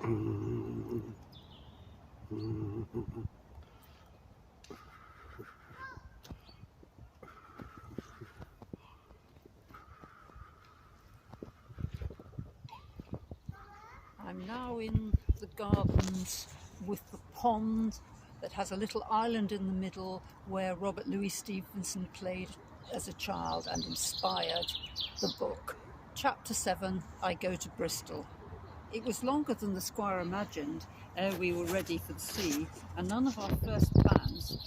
I'm now in the gardens with the pond that has a little island in the middle where Robert Louis Stevenson played as a child and inspired the book. Chapter 7, I Go to Bristol. It was longer than the squire imagined ere we were ready for the sea, and none of our first plans,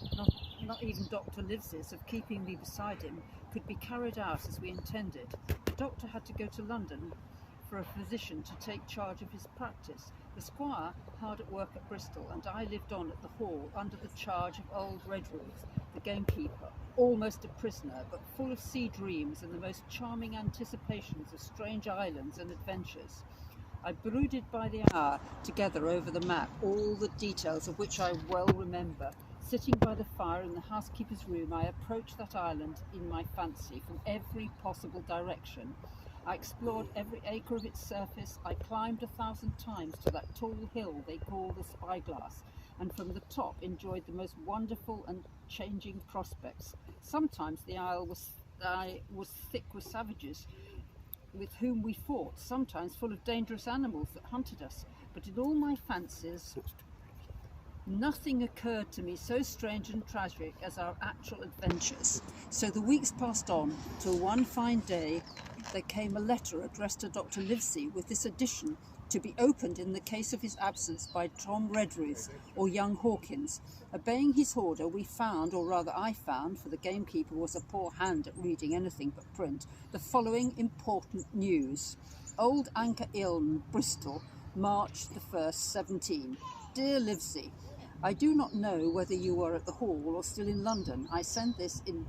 not even Dr. Livesey's of keeping me beside him, could be carried out as we intended. The doctor had to go to London for a physician to take charge of his practice. The squire hard at work at Bristol, and I lived on at the Hall under the charge of old Redruth, the gamekeeper, almost a prisoner, but full of sea dreams and the most charming anticipations of strange islands and adventures. I brooded by the hour together over the map, all the details of which I well remember. Sitting by the fire in the housekeeper's room, I approached that island in my fancy from every possible direction. I explored every acre of its surface. I climbed 1,000 times to that tall hill they call the Spyglass, and from the top enjoyed the most wonderful and changing prospects. Sometimes the isle was thick with savages with whom we fought, sometimes full of dangerous animals that hunted us, but in all my fancies nothing occurred to me so strange and tragic as our actual adventures. So the weeks passed on, till one fine day there came a letter addressed to Dr. Livesey with this addition: to be opened in the case of his absence by Tom Redruth or young Hawkins. Obeying his order, we found, or rather I found, for the gamekeeper was a poor hand at reading anything but print, the following important news. Old Anchor Inn, Bristol, March the 1st, 17. Dear Livesey, I do not know whether you are at the Hall or still in London. I send this in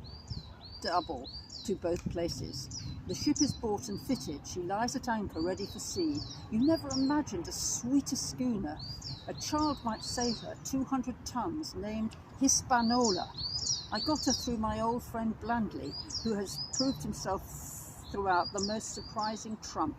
double to both places. The ship is bought and fitted. She lies at anchor ready for sea. You never imagined a sweeter schooner. A child might sail her, 200 tons, named Hispaniola. I got her through my old friend Blandley, who has proved himself throughout the most surprising trump.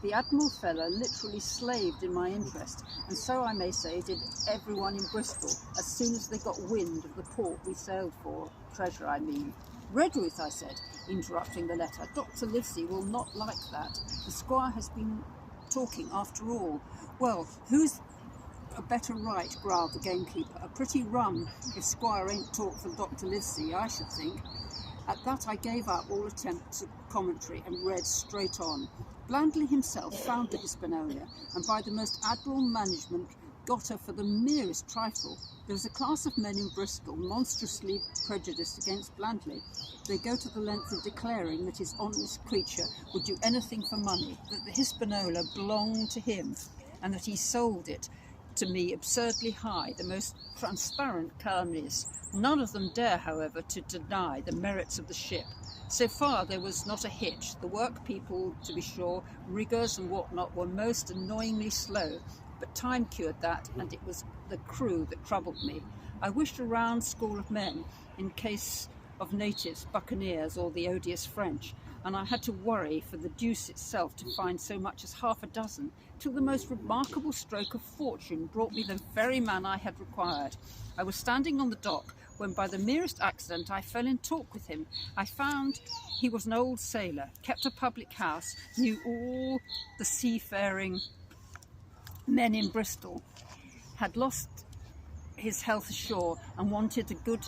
The Admiral fellow literally slaved in my interest, and so I may say did everyone in Bristol, as soon as they got wind of the port we sailed for, treasure I mean. Redruth, I said, interrupting the letter, Dr. Livesey will not like that. The squire has been talking after all. Well, who's a better right, growled the gamekeeper. A pretty rum if squire ain't talked for Dr. Livesey, I should think. At that I gave up all attempt at commentary and read straight on. Blandley himself found the Hispaniola, and by the most admirable management got her for the merest trifle. There is a class of men in Bristol monstrously prejudiced against Blandley. They go to the length of declaring that his honest creature would do anything for money, that the Hispaniola belonged to him, and that he sold it to me absurdly high, the most transparent calumnies. None of them dare, however, to deny the merits of the ship. So far there was not a hitch. The work people, to be sure, riggers and what-not, were most annoyingly slow, but time cured that, and it was the crew that troubled me. I wished a round score of men, in case of natives, buccaneers, or the odious French, and I had to worry for the deuce itself to find so much as half a dozen, till the most remarkable stroke of fortune brought me the very man I had required. I was standing on the dock when by the merest accident I fell in talk with him. I found he was an old sailor, kept a public house, knew all the seafaring men in Bristol, had lost his health ashore and wanted a good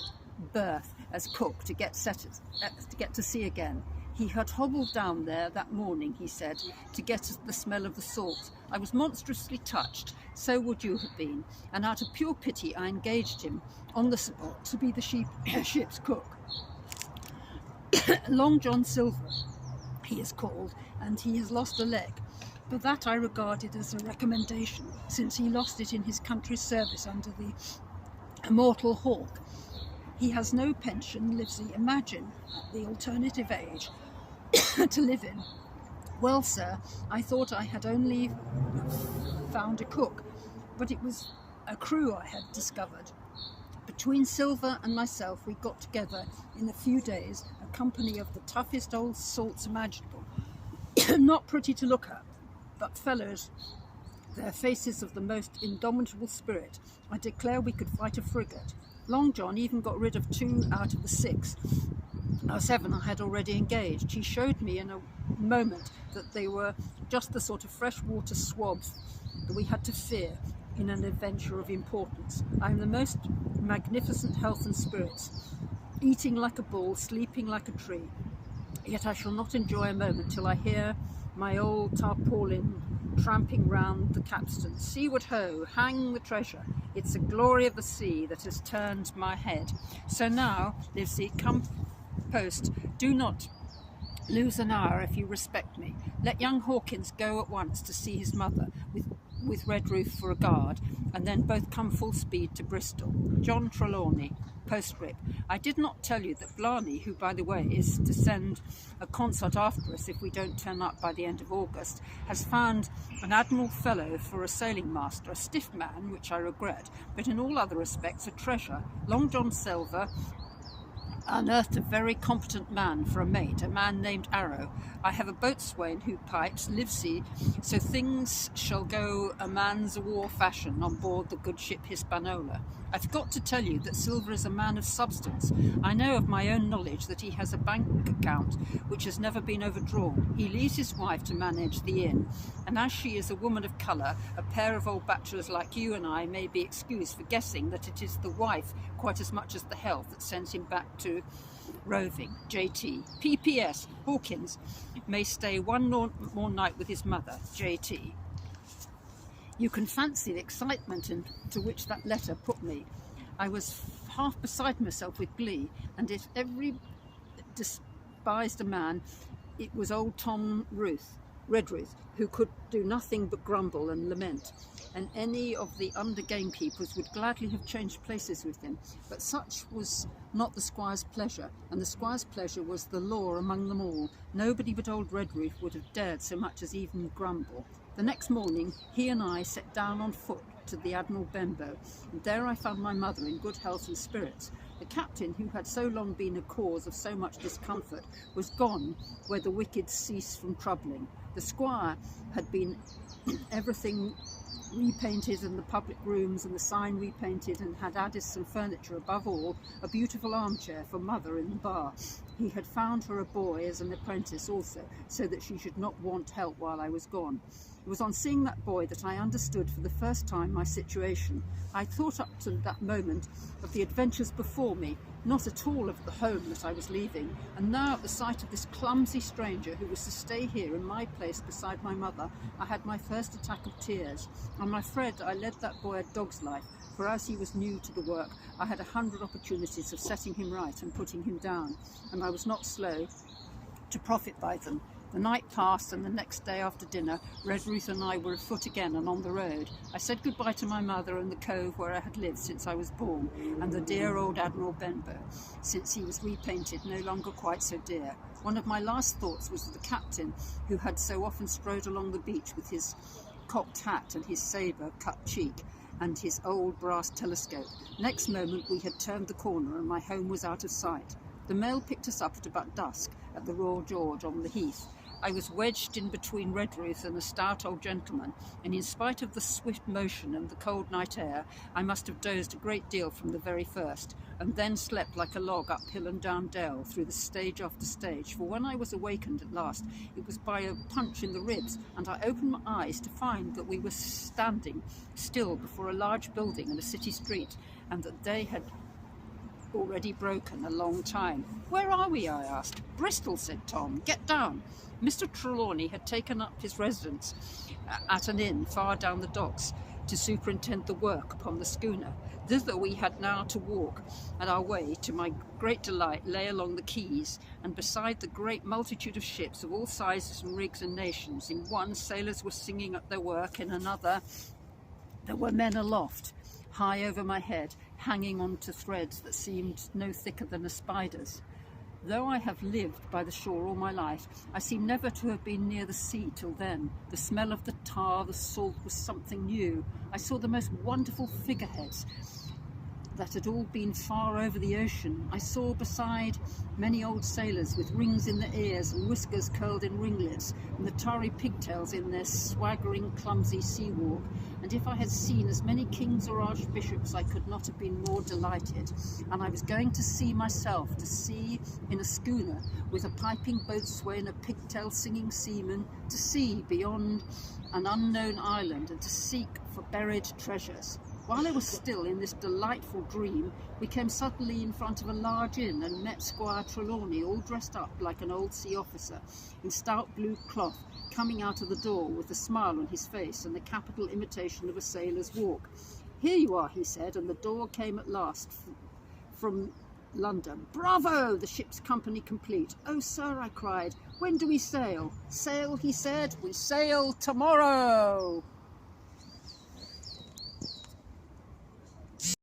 berth as cook to get to sea again. He had hobbled down there that morning, he said, to get the smell of the salt. I was monstrously touched, so would you have been, and out of pure pity I engaged him on the spot to be the ship's cook. Long John Silver, he is called, and he has lost a leg. But that I regarded as a recommendation, since he lost it in his country's service under the immortal Hawke. He has no pension, Livesey, imagine the alternative age to live in. Well, sir, I thought I had only found a cook, but it was a crew I had discovered. Between Silver and myself we got together in a few days a company of the toughest old salts imaginable, not pretty to look at, but fellows Their faces of the most indomitable spirit. I declare we could fight a frigate. Long John even got rid of 2 out of the 6. Now 7 I had already engaged. He showed me in a moment that they were just the sort of freshwater swabs that we had to fear in an adventure of importance. I am the most magnificent health and spirits, eating like a bull, sleeping like a tree. Yet I shall not enjoy a moment till I hear my old tarpaulin tramping round the capstan. Seaward ho, hang the treasure. It's the glory of the sea that has turned my head. So now, Livesey, come post. Do not lose an hour if you respect me. Let young Hawkins go at once to see his mother with Redruth for a guard, and then both come full speed to Bristol. John Trelawney. Postscript. I did not tell you that Blarney, who by the way is to send a consort after us if we don't turn up by the end of August, has found an Admiral Fellow for a sailing master, a stiff man, which I regret, but in all other respects a treasure. Long John Silver unearthed a very competent man for a mate, a man named Arrow. I have a boatswain who pipes, Livesey, so things shall go a man's war fashion on board the good ship Hispaniola. I forgot to tell you that Silver is a man of substance. I know of my own knowledge that he has a bank account which has never been overdrawn. He leaves his wife to manage the inn, and as she is a woman of colour, a pair of old bachelors like you and I may be excused for guessing that it is the wife quite as much as the health that sends him back to roving. JT. P.P.S. Hawkins may stay one more night with his mother. JT. You can fancy the excitement into which that letter put me. I was half beside myself with glee, and if every despised a man, it was old Tom Redruth, who could do nothing but grumble and lament, and any of the under gamekeepers would gladly have changed places with him. But such was not the squire's pleasure, and the squire's pleasure was the law among them all. Nobody but old Redruth would have dared so much as even grumble. The next morning he and I set down on foot to the Admiral Benbow, and there I found my mother in good health and spirits. The captain, who had so long been a cause of so much discomfort, was gone where the wicked cease from troubling. The squire had been everything repainted, and the public rooms and the sign repainted, and had added some furniture, above all a beautiful armchair for mother in the bar. He had found her a boy as an apprentice also, so that she should not want help while I was gone. It was on seeing that boy that I understood for the first time my situation. I thought up to that moment of the adventures before me, not at all of the home that I was leaving, and now at the sight of this clumsy stranger who was to stay here in my place beside my mother, I had my first attack of tears. I'm afraid I led that boy a dog's life, for as he was new to the work, I had 100 opportunities of setting him right and putting him down, and I was not slow to profit by them. The night passed, and the next day after dinner, Redruth and I were afoot again and on the road. I said goodbye to my mother and the cove where I had lived since I was born, and the dear old Admiral Benbow, since he was repainted, no longer quite so dear. One of my last thoughts was of the captain, who had so often strode along the beach with his cocked hat and his sabre-cut cheek, and his old brass telescope. Next moment we had turned the corner, and my home was out of sight. The mail picked us up at about dusk at the Royal George on the Heath. I was wedged in between Redruth and a stout old gentleman, and in spite of the swift motion and the cold night air, I must have dozed a great deal from the very first, and then slept like a log up hill and down dale through the stage after stage, for when I was awakened at last, it was by a punch in the ribs, and I opened my eyes to find that we were standing still before a large building in a city street, and that day had already broken a long time. "Where are we?" I asked. "Bristol," said Tom. "Get down." Mr. Trelawney had taken up his residence at an inn far down the docks to superintend the work upon the schooner. Thither we had now to walk, and our way, to my great delight, lay along the quays, and beside the great multitude of ships of all sizes and rigs and nations. In one, sailors were singing at their work; in another, there were men aloft, high over my head, hanging on to threads that seemed no thicker than a spider's. Though I have lived by the shore all my life, I seem never to have been near the sea till then. The smell of the tar, the salt, was something new. I saw the most wonderful figureheads that had all been far over the ocean. I saw beside many old sailors with rings in their ears and whiskers curled in ringlets, and the tarry pigtails in their swaggering, clumsy sea walk. And if I had seen as many kings or archbishops, I could not have been more delighted. And I was going to sea myself, to sea in a schooner with a piping boatswain, a pigtail singing seaman, to sea beyond an unknown island, and to seek for buried treasures. While I was still in this delightful dream, we came suddenly in front of a large inn and met Squire Trelawney, all dressed up like an old sea officer, in stout blue cloth, coming out of the door with a smile on his face and the capital imitation of a sailor's walk. "Here you are," he said, and the door came at last from London. "Bravo! The ship's company complete." "Oh, sir," I cried, "when do we sail?" "Sail," he said, "we sail tomorrow."